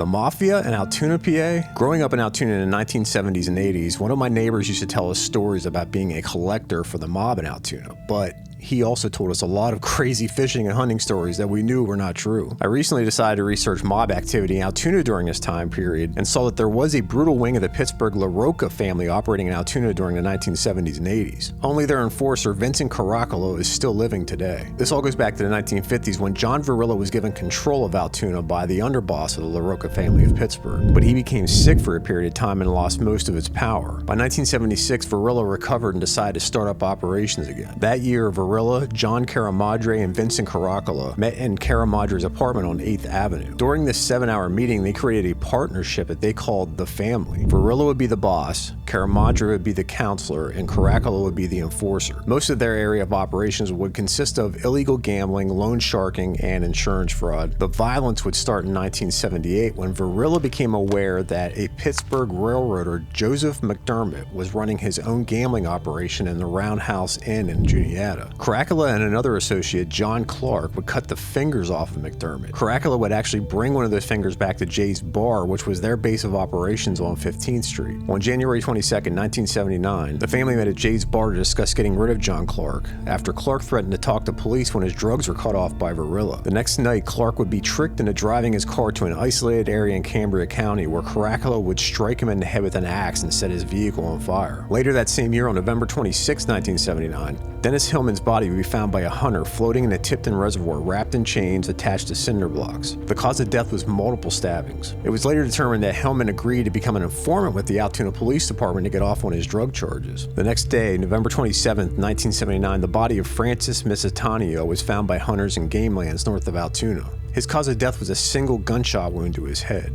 The Mafia in Altoona, PA? Growing up in Altoona in the 1970s and 80s, one of my neighbors used to tell us stories about being a collector for the mob in Altoona, but he also told us a lot of crazy fishing and hunting stories that we knew were not true. I recently decided to research mob activity in Altoona during this time period and saw that there was a brutal wing of the Pittsburgh LaRocca family operating in Altoona during the 1970s and 80s. Only their enforcer, Vincent Caracalo, is still living today. This all goes back to the 1950s when John Verilla was given control of Altoona by the underboss of the LaRocca family of Pittsburgh, but he became sick for a period of time and lost most of its power. By 1976, Verilla recovered and decided to start up operations again. That year, Verilla, John Caramadre, and Vincent Caracalla met in Caramadre's apartment on 8th Avenue. During this 7-hour meeting, they created a partnership that they called the Family. Verilla would be the boss, Caramadre would be the counselor, and Caracalla would be the enforcer. Most of their area of operations would consist of illegal gambling, loan sharking, and insurance fraud. The violence would start in 1978 when Verilla became aware that a Pittsburgh railroader, Joseph McDermott, was running his own gambling operation in the Roundhouse Inn in Juniata. Caracalla and another associate, John Clark, would cut the fingers off of McDermott. Caracalla would actually bring one of those fingers back to Jay's Bar, which was their base of operations on 15th Street. On January 22, 1979, the family met at Jay's Bar to discuss getting rid of John Clark, after Clark threatened to talk to police when his drugs were cut off by Verilla. The next night, Clark would be tricked into driving his car to an isolated area in Cambria County where Caracalla would strike him in the head with an axe and set his vehicle on fire. Later that same year, on November 26, 1979, Dennis Hillman's body would be found by a hunter floating in a Tipton reservoir wrapped in chains attached to cinder blocks. The cause of death was multiple stabbings. It was later determined that Hillman agreed to become an informant with the Altoona Police Department to get off on his drug charges. The next day, November 27, 1979, the body of Francis Misitanio was found by hunters in game lands north of Altoona. His cause of death was a single gunshot wound to his head.